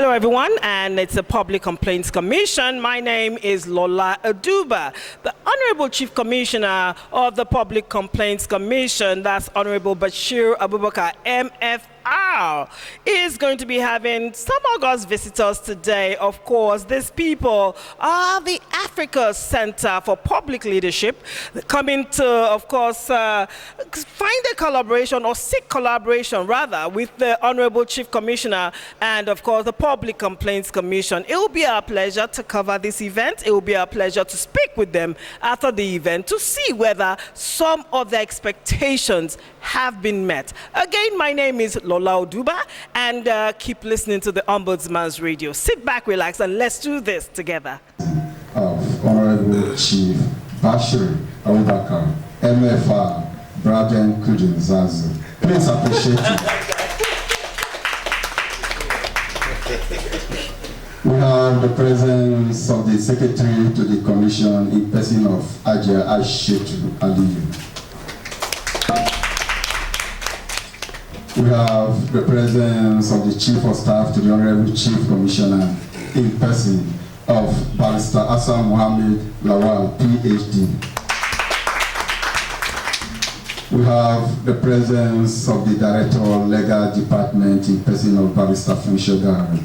Hello everyone, and it's the Public Complaints Commission. My name is Lola Aduba. The Honourable Chief Commissioner of the Public Complaints Commission, that's Honourable Bashir Abubakar, MFR, is going to be having some August visitors today. Of course, these people are the Africa Center for Public Leadership, coming to, of course, find a collaboration or seek collaboration rather with the Honourable Chief Commissioner and, of course, the Public Complaints Commission. It will be our pleasure to cover this event. It will be our pleasure to speak with them after the event to see whether some of their expectations have been met. Again, my name is Lola Oduba, and keep listening to the Ombudsman's Radio. Sit back, relax, and let's do this together. Of Honourable Chief Bashir Abubakar, MFR, Braden Kujin Zazu. Please appreciate it. We have the presence of the Secretary to the Commission in person of Ajay Aishetu Aliyu. We have the presence of the Chief of Staff to the Honourable Chief Commissioner in person of Barrister Asa Mohammed Lawal, PhD. We have the presence of the Director of Legal Department in person of Barrister Funshogari.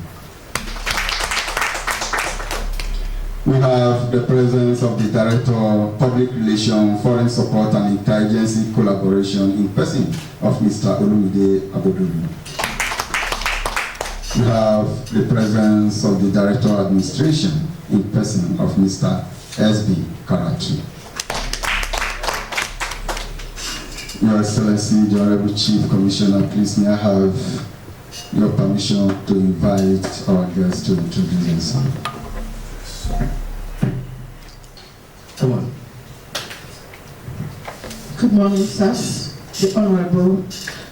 We have the presence of the Director of Public Relations, Foreign Support and Intelligence Collaboration in person of Mr. Olumide Abodulu. We have the presence of the Director of Administration in person of Mr. S.B. Karachi. Your Excellency, the Honourable Chief Commissioner, please may I have your permission to invite our guests to introduce themselves. Come on. Good morning, sirs, the Honourable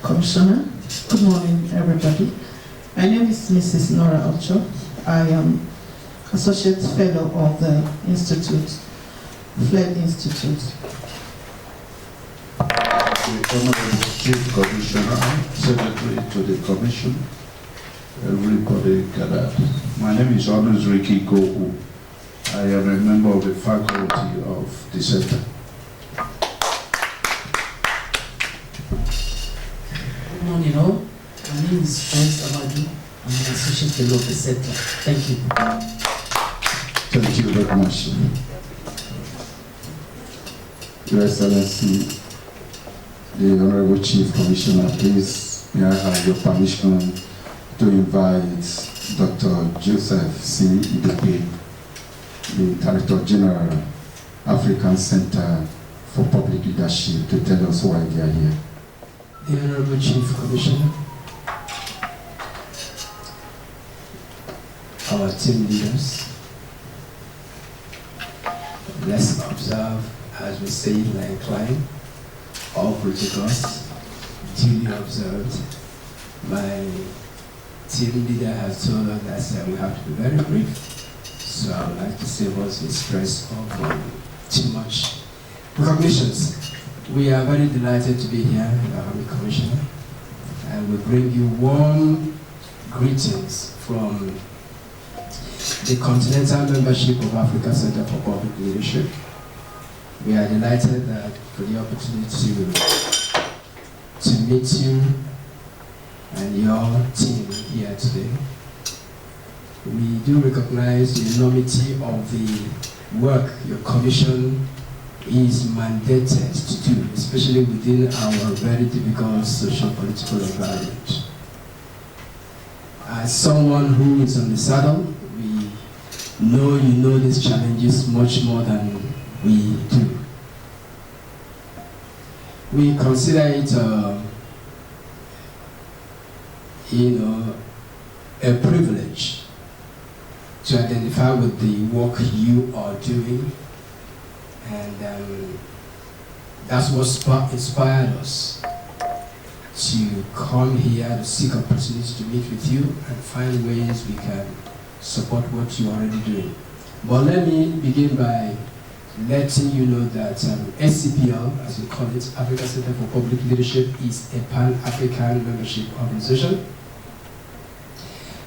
Commissioner. Good morning, everybody. My name is Mrs. Nora Ocho. I am Associate Fellow of the Institute, Fled Institute. The Honourable Chief Commissioner, Secretary to the Commission, everybody gathered. My name is Honors Ricky Goku. I am a member of the faculty of the center. Good morning, all. My name is James Amadu. I'm an associate fellow of the center. Thank you. Thank you very much. Your Excellency, the Honourable Chief Commissioner, please may I have your permission to invite Dr. Joseph C. Idope, the Director General, African Center for Public Leadership, to tell us why they are here. The Honourable Chief Commissioner, our team leaders, let's observe, as we say in our incline, all protocols duly observed. My team leader has told us that we have to be very brief. So I would like to save us the stress of too much recognitions. We are very delighted to be here, Honourable Commissioner, and we bring you warm greetings from the Continental Membership of Africa Center for Public Leadership. We are delighted for the opportunity to meet you and your team here today. We do recognize the enormity of the work your commission is mandated to do, especially within our very difficult social-political environment. As someone who is on the saddle, we know you know these challenges much more than we do. We consider it, a privilege to identify with the work you are doing, and that's what inspired us to come here to seek opportunities to meet with you and find ways we can support what you're already doing. But let me begin by letting you know that SCPL, as we call it, Africa Center for Public Leadership, is a Pan-African membership organization.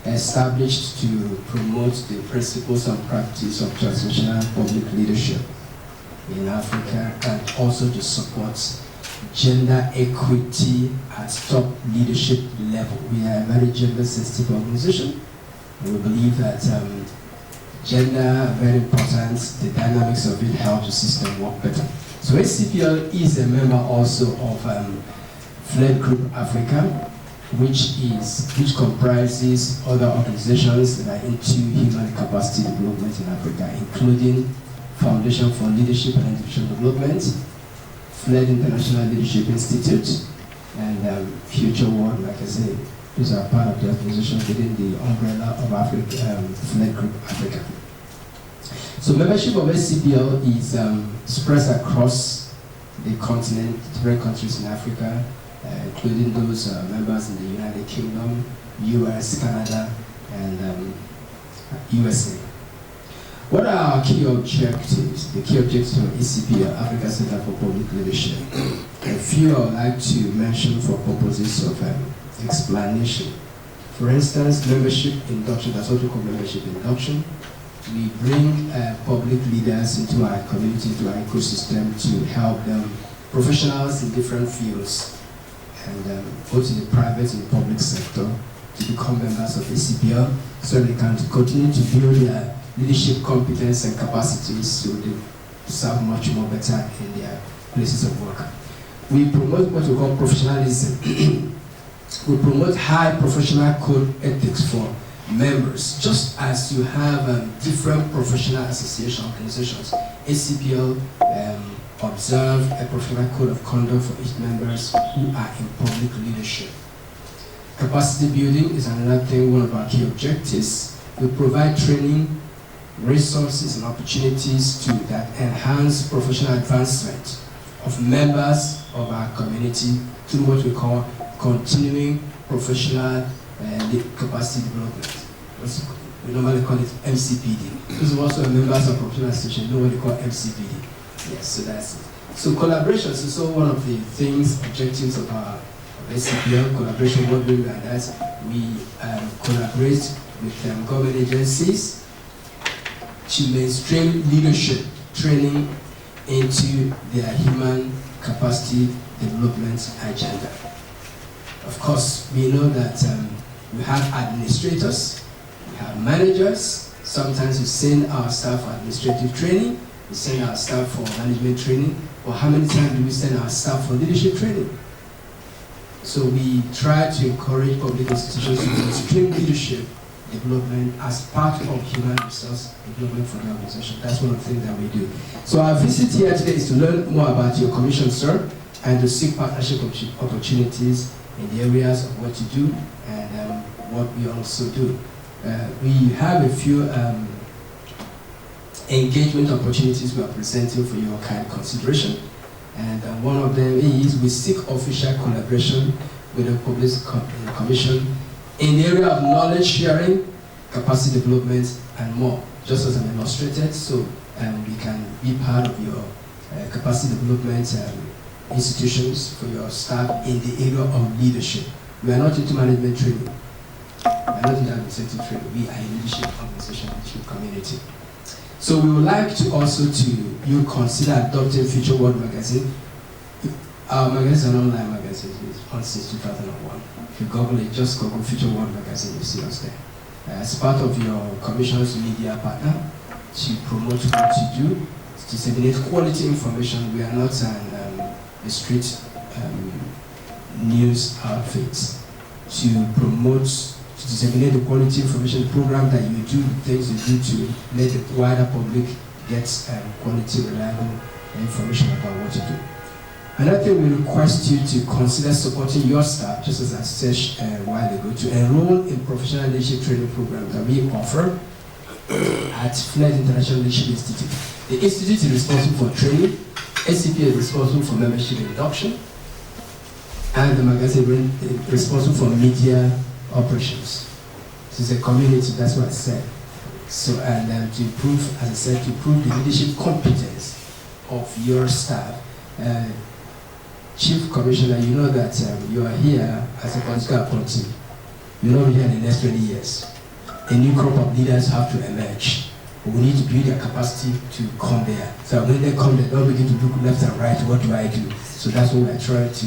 established to promote the principles and practice of transnational public leadership in Africa, and also to support gender equity at top leadership level. We are a very gender-sensitive organization, and we believe that gender are very important. The dynamics of it help the system work better. So ACPL is a member also of Flood Group Africa, which comprises other organizations that are into human capacity development in Africa, including Foundation for Leadership and Institutional Development, Flood International Leadership Institute, and Future World, like I said. These are part of the organization within the umbrella of Africa, Flood Group Africa. So membership of SCPL is spread across the continent, different countries in Africa, including those members in the United Kingdom, US, Canada, and USA. What are our key objectives? The key objectives of ACPL, Africa Center for Public Leadership. A few I would like to mention for purposes of explanation. For instance, membership induction, that's what we call membership induction. We bring public leaders into our community, into our ecosystem to help them, professionals in different fields, and both in the private and the public sector, to become members of ACPL so they can continue to build their leadership competence and capacities so they serve much more better in their places of work. We promote what we call professionalism. We promote high professional code ethics for members, just as you have different professional association organizations. ACPL observe a professional code of conduct for each members who are in public leadership. Capacity building is another thing, one of our key objectives. We provide training, resources and opportunities that enhance professional advancement of members of our community through what we call continuing professional capacity development. We normally call it MCPD. Those are also members of professional association know what they call MCPD. Yes, so that's it. So collaboration is also one of the things, objectives of our SCPL, collaboration, what we do like that. We collaborate with government agencies to mainstream leadership training into their human capacity development agenda. Of course, we know that we have administrators, we have managers. Sometimes we send our staff for administrative training, we send our staff for management training, or how many times do we send our staff for leadership training? So we try to encourage public institutions to mainstream leadership development as part of human resource development for the organization. That's one of the things that we do. So our visit here today is to learn more about your commission, sir, and to seek partnership opportunities in the areas of what you do and what we also do. We have a few engagement opportunities we are presenting for your kind consideration. And one of them is we seek official collaboration with the Public Commission in the area of knowledge sharing, capacity development, and more, just as I'm illustrated, so we can be part of your capacity development institutions for your staff in the area of leadership. We are not into management training. We are not into administrative training. We are a leadership organization, leadership community. So we would like to also you consider adopting Future World magazine. Our magazine is an online magazine. It's on since 2001. If you Google it, just Google Future World magazine, you see us there. As part of your commission's media partner to promote what you do, to disseminate quality information. We are not a street news outfit. To promote, to disseminate the quality information program that you do, things you do to let the wider public get quality, reliable information about what you do. Another thing we request you to consider supporting your staff, just as I said a while ago, to enroll in professional leadership training programs that we offer at Flood International Leadership Institute. The institute is responsible for training, SCP is responsible for membership induction, and the magazine is responsible for media operations. This is a community, that's what I said. So, and to improve, as I said, to improve the leadership competence of your staff. Chief Commissioner, you know that you are here as a political appointee. You will not be here in the next 20 years. a new crop of leaders have to emerge. We need to build their capacity to come there. So when they come, they don't begin to look left and right, what do I do? So that's what we're trying to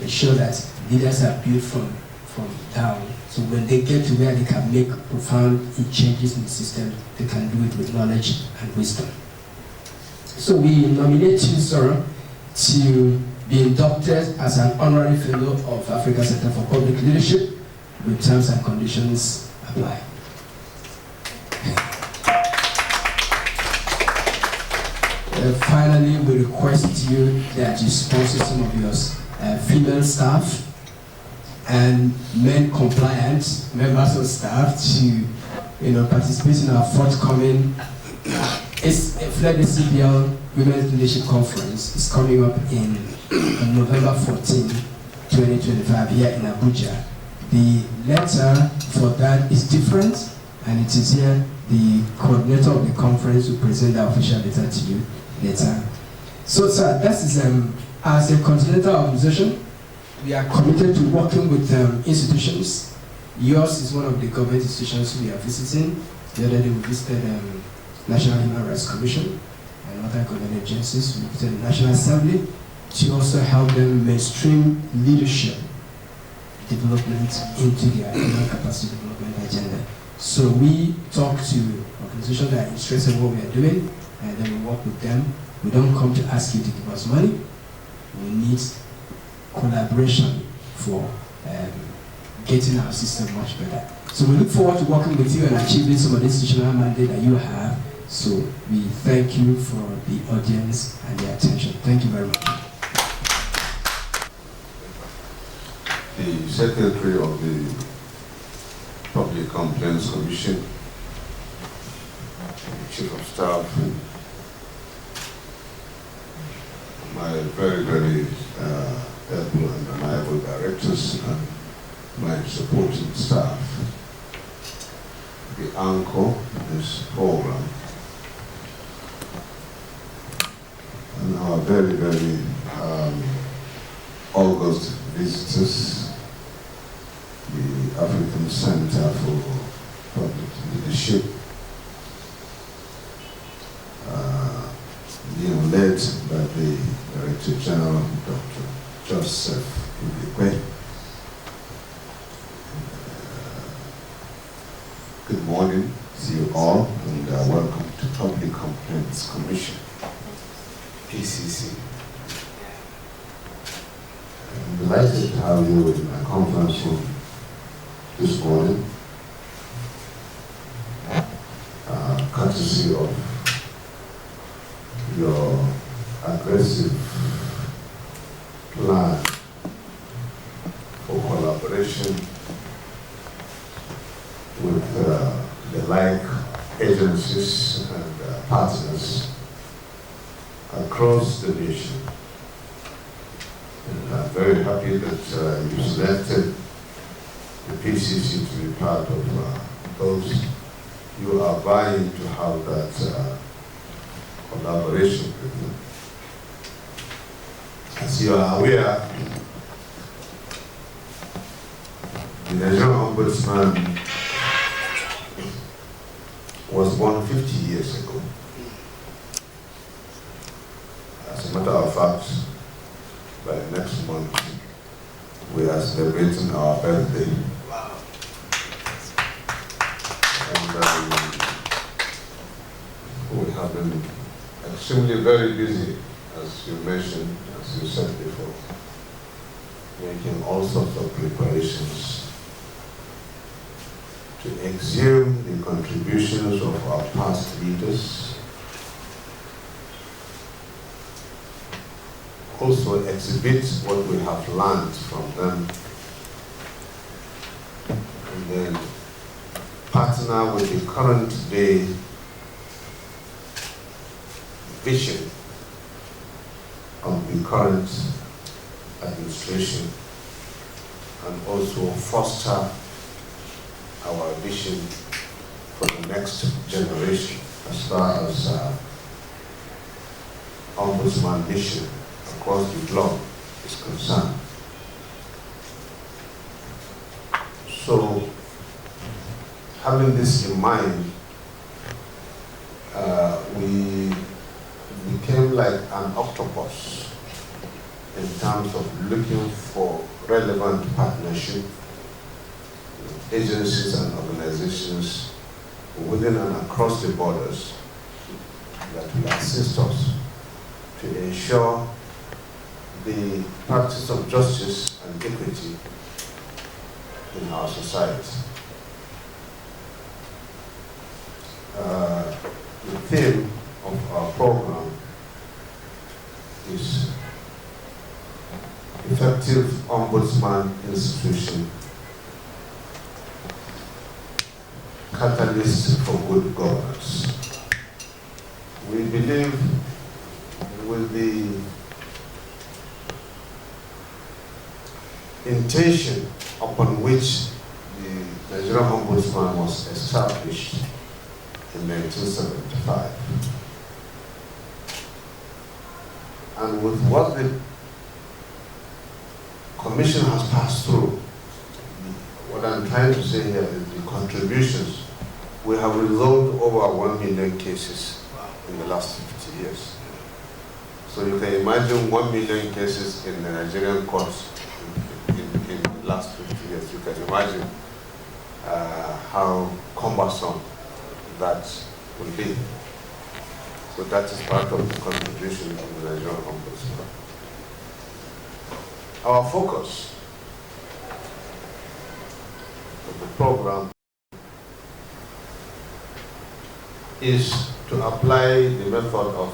ensure that leaders are built from down. So when they get to where they can make profound changes in the system, they can do it with knowledge and wisdom. So we nominate you, sir, to be inducted as an honorary fellow of Africa Center for Public Leadership, with terms and conditions apply. Finally, we request you that you sponsor some of your female staff and men compliant members of staff to participate in our forthcoming CBL Women's Leadership Conference. It's coming up on November 14, 2025 here in Abuja. The letter for that is different, and it is here. The coordinator of the conference will present the official letter to you later. So, sir, this is as a continental organization, we are committed to working with institutions. Yours is one of the government institutions we are visiting. The other day we visited National Human Rights Commission and other government agencies. We visited the National Assembly to also help them mainstream leadership development into their human capacity development agenda. So we talk to organizations that are interested in what we are doing, and then we work with them. We don't come to ask you to give us money. We need collaboration for getting our system much better. So we look forward to working with you and achieving some of the institutional mandate that you have. So we thank you for the audience and the attention. Thank you very much. The Secretary of the Public Complaints Commission, Chief of Staff, my very, very able and reliable directors, and my supporting staff, the anchor of this program, and our very, very august visitors, the African Center for Public Leadership, led by the Director General, Dr. Joseph Ibekwe. Good morning to you all, and welcome to Public Complaints Commission, PCC. I'm delighted to have you in my conference room this morning, courtesy of your aggressive plan for collaboration with the like agencies and partners across the nation. And I'm very happy that you selected the PCC to be part of those. You are vying to have that collaboration with them. As you are aware, the Nigerian Ombudsman was born 50 years ago. As a matter of fact, by next month, we are celebrating our birthday. Wow. And we have been extremely very busy, as you mentioned, as you said before, making all sorts of preparations to exhume the contributions of our past leaders, also exhibit what we have learned from them, and then partner with the current day vision of the current administration, and also foster our vision for the next generation as far as Ombudsman mission across the globe is concerned. So, having this in mind, we became like an octopus in terms of looking for relevant partnership with agencies and organizations within and across the borders that will assist us to ensure the practice of justice and equity in our society. The theme of our program is Effective Ombudsman Institution, Catalyst for Good Governance. We believe with the intention upon which the Nigerian Ombudsman was established in 1975, and with what the Commission has passed through, what I'm trying to say here is the contributions. We have resolved over 1 million cases in the last 50 years. So you can imagine 1 million cases in the Nigerian courts in the last 50 years. You can imagine how cumbersome that will be. So that is part of the contribution of the Nigerian Ombudsman. Our focus of the program is to apply the method of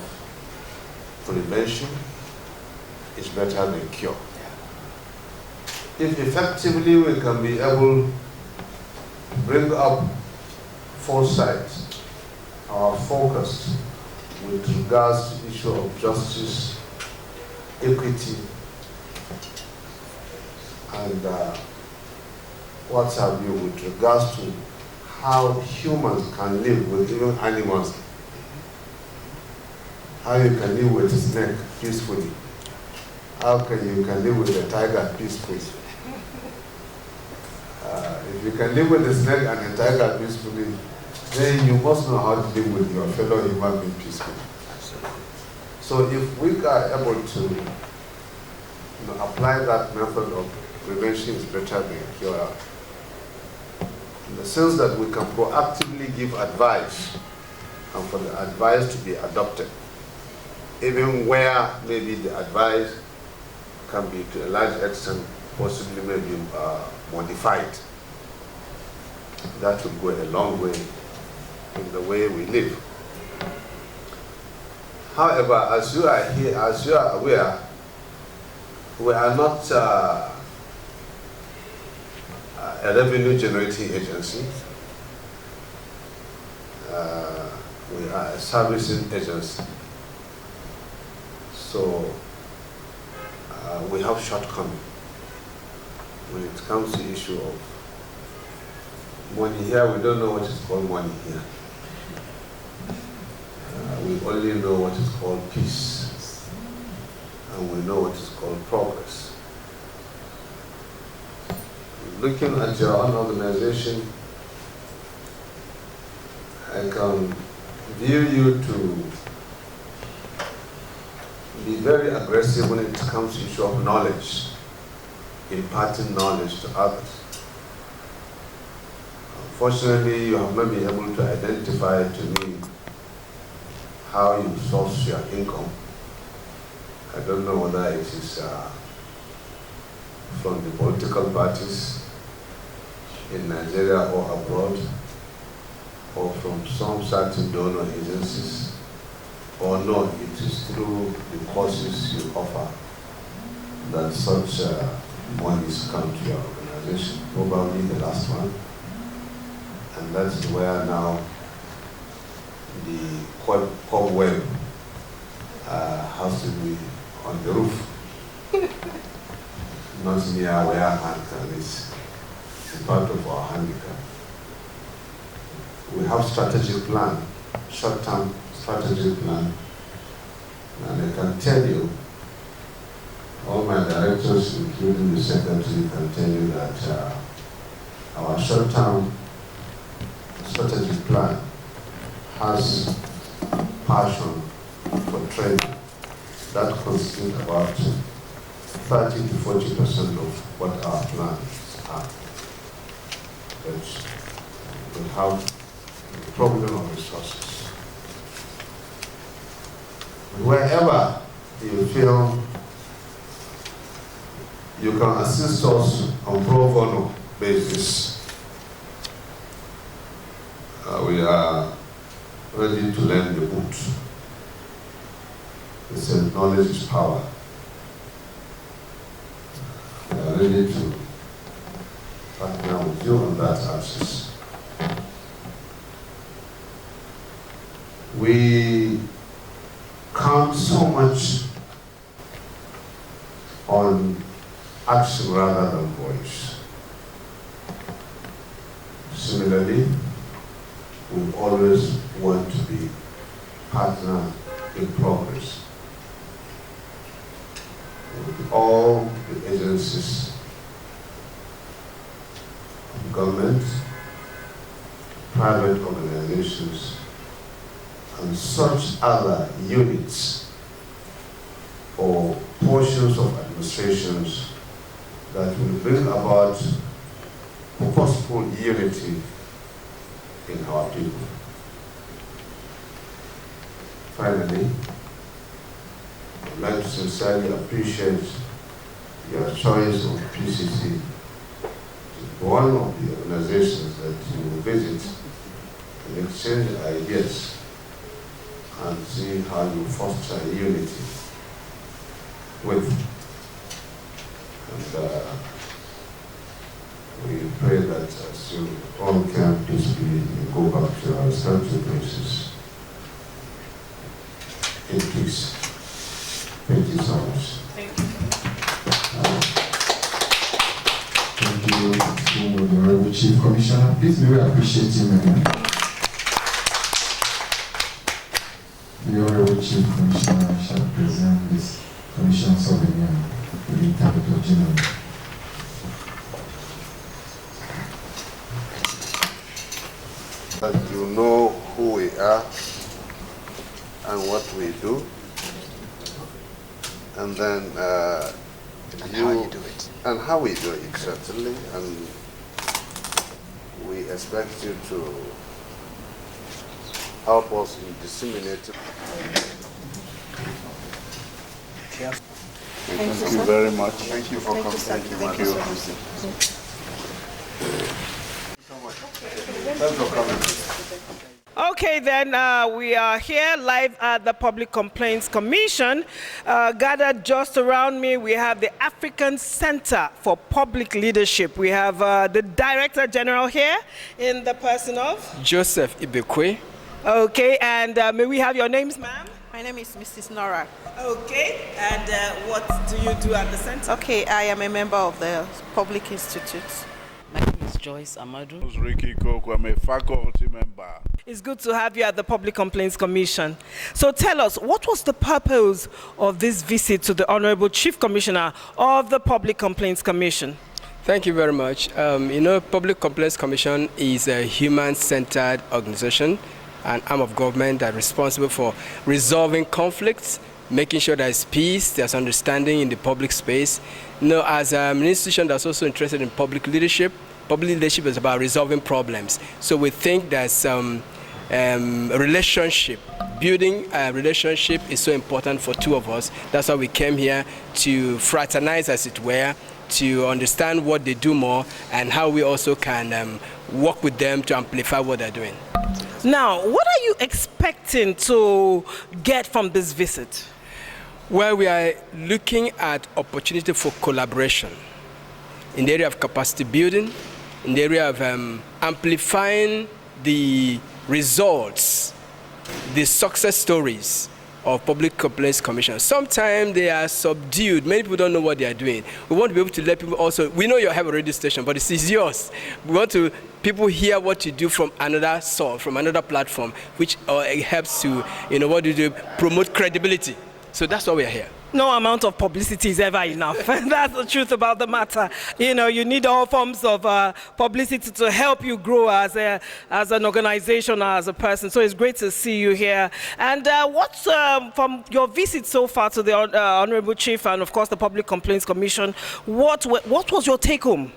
prevention is better than cure. If effectively we can be able to bring up foresight, our focus with regards to the issue of justice, equity, and what have you, with regards to how humans can live with even animals, how you can live with a snake peacefully, how you can live with a tiger peacefully. If you can live with a snake and a tiger peacefully, then you must know how to live with your fellow human being peacefully. So if we are able to apply that method of prevention is better than cure, in the sense that we can proactively give advice and for the advice to be adopted, even where maybe the advice can be to a large extent possibly maybe modified. That will go a long way in the way we live. However, as you are here, as you are aware, we are not a revenue generating agency. We are a servicing agency. So we have shortcomings when it comes to the issue of money here. We don't know what is called money here. We only know what is called peace, and we know what is called progress. Looking at your own organization, I can view you to be very aggressive when it comes to the issue of knowledge, imparting knowledge to others. Unfortunately, you have not been able to identify to me how you source your income. I don't know whether it is from the political parties in Nigeria or abroad, or from some certain donor agencies, or no, it is through the courses you offer that such monies come to your organization, probably the last one. And that is where now the cobweb has to be on the roof, not near where our hand can reach. It's part of our handicap. We have strategic plan, short-term strategic plan, and I can tell you, all my directors, including the secretary, can tell you that our short-term strategic plan has passion for training. That constitutes about 30 to 40% of what our plans are. But we have a problem of resources. Wherever you feel you can assist us on pro bono basis, we are ready to lend the boot. They said knowledge is power. We are ready to partner with you on that axis. We count so much on action rather than voice. Similarly, we always want to be partner in progress with all the agencies of government, private organizations, and such other units or portions of administrations that will bring about purposeful unity in our people. Finally, I'd like to sincerely appreciate your choice of PCC as one of the organizations that you will visit and exchange ideas and see how you foster unity with. And we pray that as you all can peacefully go back to our respective places in peace. Thank you so much. Thank you. Thank you, the Honourable Chief Commissioner. Please may we appreciate him again. The Honourable Chief Commissioner shall present this commission souvenir to the Capital General. That you know who we are and what we do, and then how you do it. And how we do it, certainly, and we expect you to help us in disseminating. Thank you very much. Thank you for coming. Thank you, madam. Thanks for coming. Okay, then we are here live at the Public Complaints Commission. Gathered just around me, we have the African Center for Public Leadership. We have the Director General here in the person of Joseph Ibekwe. Okay, and may we have your names, ma'am? My name is Mrs. Nora. Okay, and what do you do at the center? Okay, I am a member of the Public Institute. My name is Joyce Amadu. Ricky Koko, I'm a faculty member. It's good to have you at the Public Complaints Commission. So tell us, what was the purpose of this visit to the Honourable Chief Commissioner of the Public Complaints Commission? Thank you very much. You know, Public Complaints Commission is a human-centered organization, an arm of government that's responsible for resolving conflicts, making sure there's peace, there's understanding in the public space. You know, as an institution that's also interested in public leadership is about resolving problems. So we think that relationship, building a relationship is so important for two of us. That's why we came here to fraternize, as it were, to understand what they do more and how we also can work with them to amplify what they're doing. Now, what are you expecting to get from this visit? Well, we are looking at opportunity for collaboration in the area of capacity building, in the area of amplifying the results, the success stories of Public Complaints Commission. Sometimes they are subdued. Many people don't know what they are doing. We want to be able to let people also, we know you have a radio station, but this is yours. We want to people hear what you do from another source, from another platform, which helps to, you know, what you do, promote credibility. So that's why we are here. No amount of publicity is ever enough. That's the truth about the matter. You know, you need all forms of publicity to help you grow as an organization or as a person. So it's great to see you here. And what's from your visit so far to the Honourable Chief and, of course, the Public Complaints Commission, what was your take home?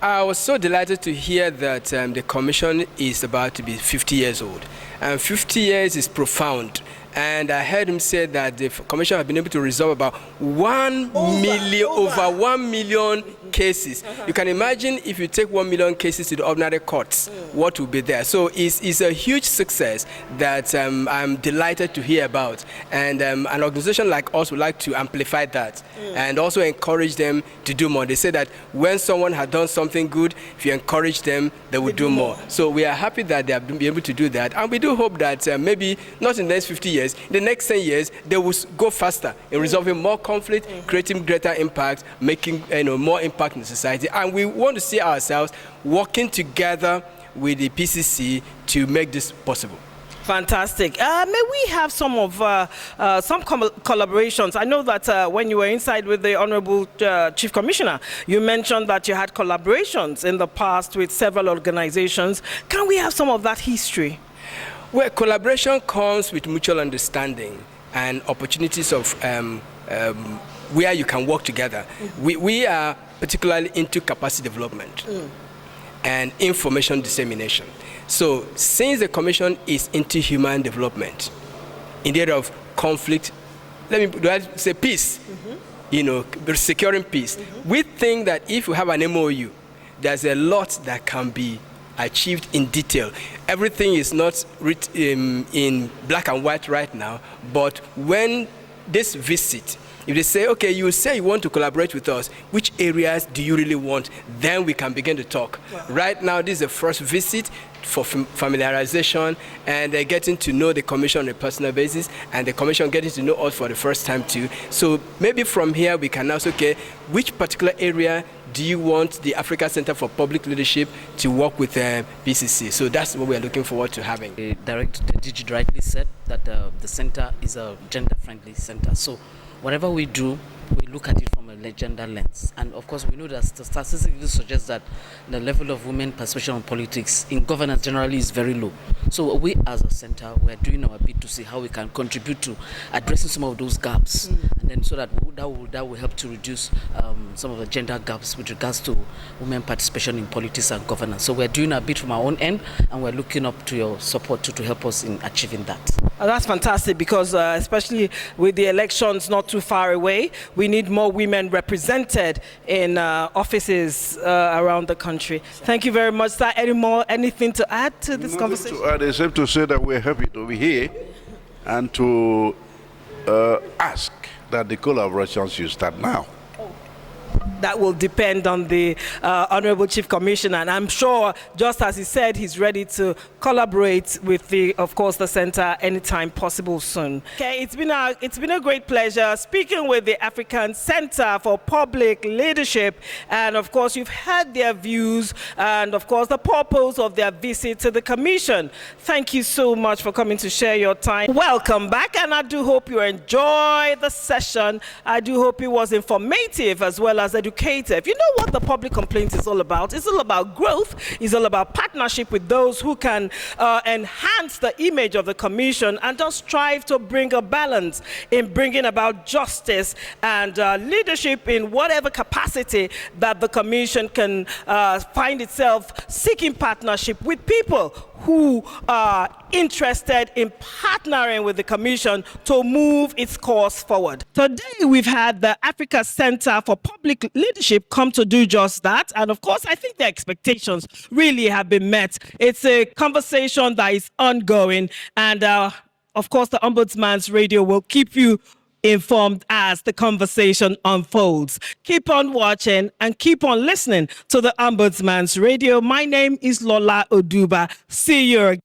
I was so delighted to hear that the commission is about to be 50 years old. And 50 years is profound. And I heard him say that the commission has been able to resolve about over 1 million cases. You can imagine if you take 1 million cases to the ordinary courts, what will be there. So it's a huge success that I'm delighted to hear about. And an organization like us would like to amplify that and also encourage them to do more. They say that when someone has done something good, if you encourage them, they will do more. So we are happy that they have been able to do that. And we do hope that maybe not in the next 50 years, in the next 10 years, they will go faster in resolving more conflict, creating greater impact, making more impact in society. And we want to see ourselves working together with the PCC to make this possible. Fantastic. May we have some of some collaborations? I know that when you were inside with the Honourable Chief Commissioner, you mentioned that you had collaborations in the past with several organizations. Can we have some of that history? Well, collaboration comes with mutual understanding and opportunities of where you can work together. We are particularly into capacity development and information dissemination. So since the commission is into human development, in the area of conflict, do I say peace, securing peace, we think that if you have an MOU, there's a lot that can be achieved in detail. Everything is not written in black and white right now, but when this visit, if they say, okay, you say you want to collaborate with us, which areas do you really want? Then we can begin to talk. Wow. Right now, this is the first visit for familiarization and getting to know the commission on a personal basis, and the commission getting to know us for the first time too. So maybe from here we can ask, okay, which particular area do you want the Africa Center for Public Leadership to work with PCC? So that's what we are looking forward to having. The DG rightly said that the center is a gender-friendly center. So whatever we do, we look at it from a gender lens. And of course, we know that the statistics suggest that the level of women participation in politics, in governance generally, is very low. So we as a center, we're doing our bit to see how we can contribute to addressing some of those gaps. And then so that will help to reduce some of the gender gaps with regards to women participation in politics and governance. So we're doing a bit from our own end, and we're looking up to your support to help us in achieving that. That's fantastic, because especially with the elections not too far away, we need more women represented in offices around the country. Thank you very much, sir. Anything to add to this conversation? To add, except to say that we're happy to be here and to ask that the collaboration should start now. That will depend on the Honourable Chief Commissioner, and I'm sure, just as he said, he's ready to collaborate with of course, the center anytime possible soon. Okay, it's been a great pleasure speaking with the African Center for Public Leadership, and of course, you've heard their views and of course the purpose of their visit to the Commission. Thank you so much for coming to share your time. Welcome back, and I do hope you enjoy the session. I do hope it was informative as well as educative. You know what the public complaint is all about? It's all about growth. It's all about partnership with those who can enhance the image of the Commission and just strive to bring a balance in bringing about justice and leadership in whatever capacity that the Commission can find itself seeking partnership with people who are interested in partnering with the Commission to move its course forward. Today, we've had the Africa Center for Public Leadership come to do just that. And of course, I think their expectations really have been met. It's a conversation that is ongoing. And of course, the Ombudsman's Radio will keep you informed as the conversation unfolds. Keep on watching and keep on listening to the Ombudsman's Radio. My name is Lola Oduba. See you again.